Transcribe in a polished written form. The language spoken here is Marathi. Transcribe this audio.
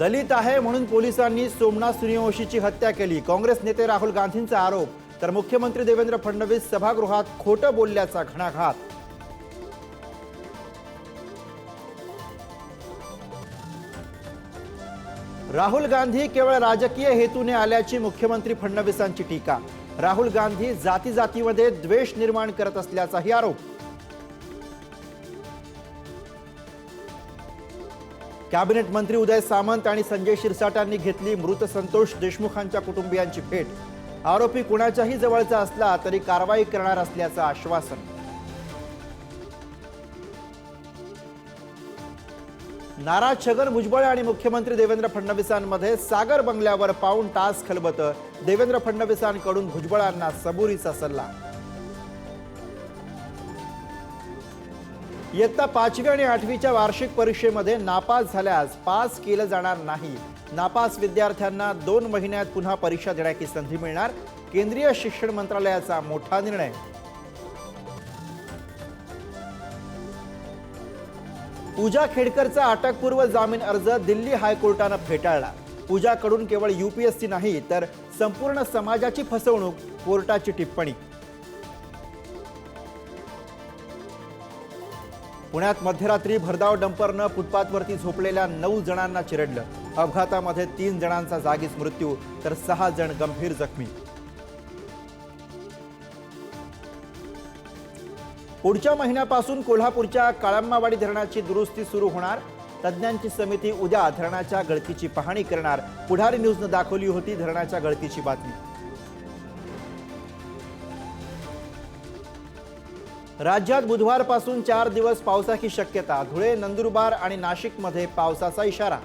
दलित आहे म्हणून पोलिसांनी सोमनाथ सूर्यवंशीची हत्या केली, काँग्रेस नेते राहुल गांधींचा आरोप. तर मुख्यमंत्री देवेंद्र फडणवीस सभागृहात खोटं बोलल्याचा घणाघात. राहुल गांधी केवळ राजकीय हेतूने आल्याची मुख्यमंत्री फडणवीसांची टीका. राहुल गांधी जाती जातीमध्ये द्वेष निर्माण करत असल्याचाही आरोप. कॅबिनेट मंत्री उदय सामंत आणि संजय शिरसाटांनी घेतली मृत संतोष देशमुखांच्या कुटुंबियांची भेट. आरोपी कुणाच्याही जवळचा असला तरी कारवाई करणार असल्याचं आश्वासन. नाराज छगन भुजबळ आणि मुख्यमंत्री देवेंद्र फडणवीसांमध्ये सागर बंगल्यावर पाऊण तास खलबत. देवेंद्र फडणवीसांकडून भुजबळांना सबुरीचा सल्ला. इयत्ता 5वी आणि 8वीच्या वार्षिक परीक्षेमध्ये नापास झाल्यास पास केलं जाणार नाही. नापास विद्यार्थ्यांना 2 महिन्यात पुन्हा परीक्षा देण्याची संधी मिळणार. केंद्रीय शिक्षण मंत्रालयाचा मोठा निर्णय. पूजा खेडकरचा अटकपूर्व जामीन अर्ज दिल्ली हायकोर्टानं फेटाळला. पूजाकडून केवळ UPSC नाही तर संपूर्ण समाजाची फसवणूक, कोर्टाची टिप्पणी. पुण्यात मध्यरात्री भरधाव डंपरनं फुटपाथवरती झोपलेल्या 9 जणांना चिरडलं. अपघातामध्ये 3 जणांचा जागीच मृत्यू तर 6 जण गंभीर जखमी. पुढच्या महिन्यापासून कोल्हापूरच्या काळंबावाडी धरणाची दुरुस्ती सुरू होणार. तज्ज्ञांची समिती उद्या धरणाच्या गळतीची पाहणी करणार. पुढारी न्यूजनं दाखवली होती धरणाच्या गळतीची बातमी. राज्यात बुधवारपासून 4 दिवस पावसाची शक्यता. धुळे, नंदुरबार आणि नाशिकमध्ये पावसाचा इशारा.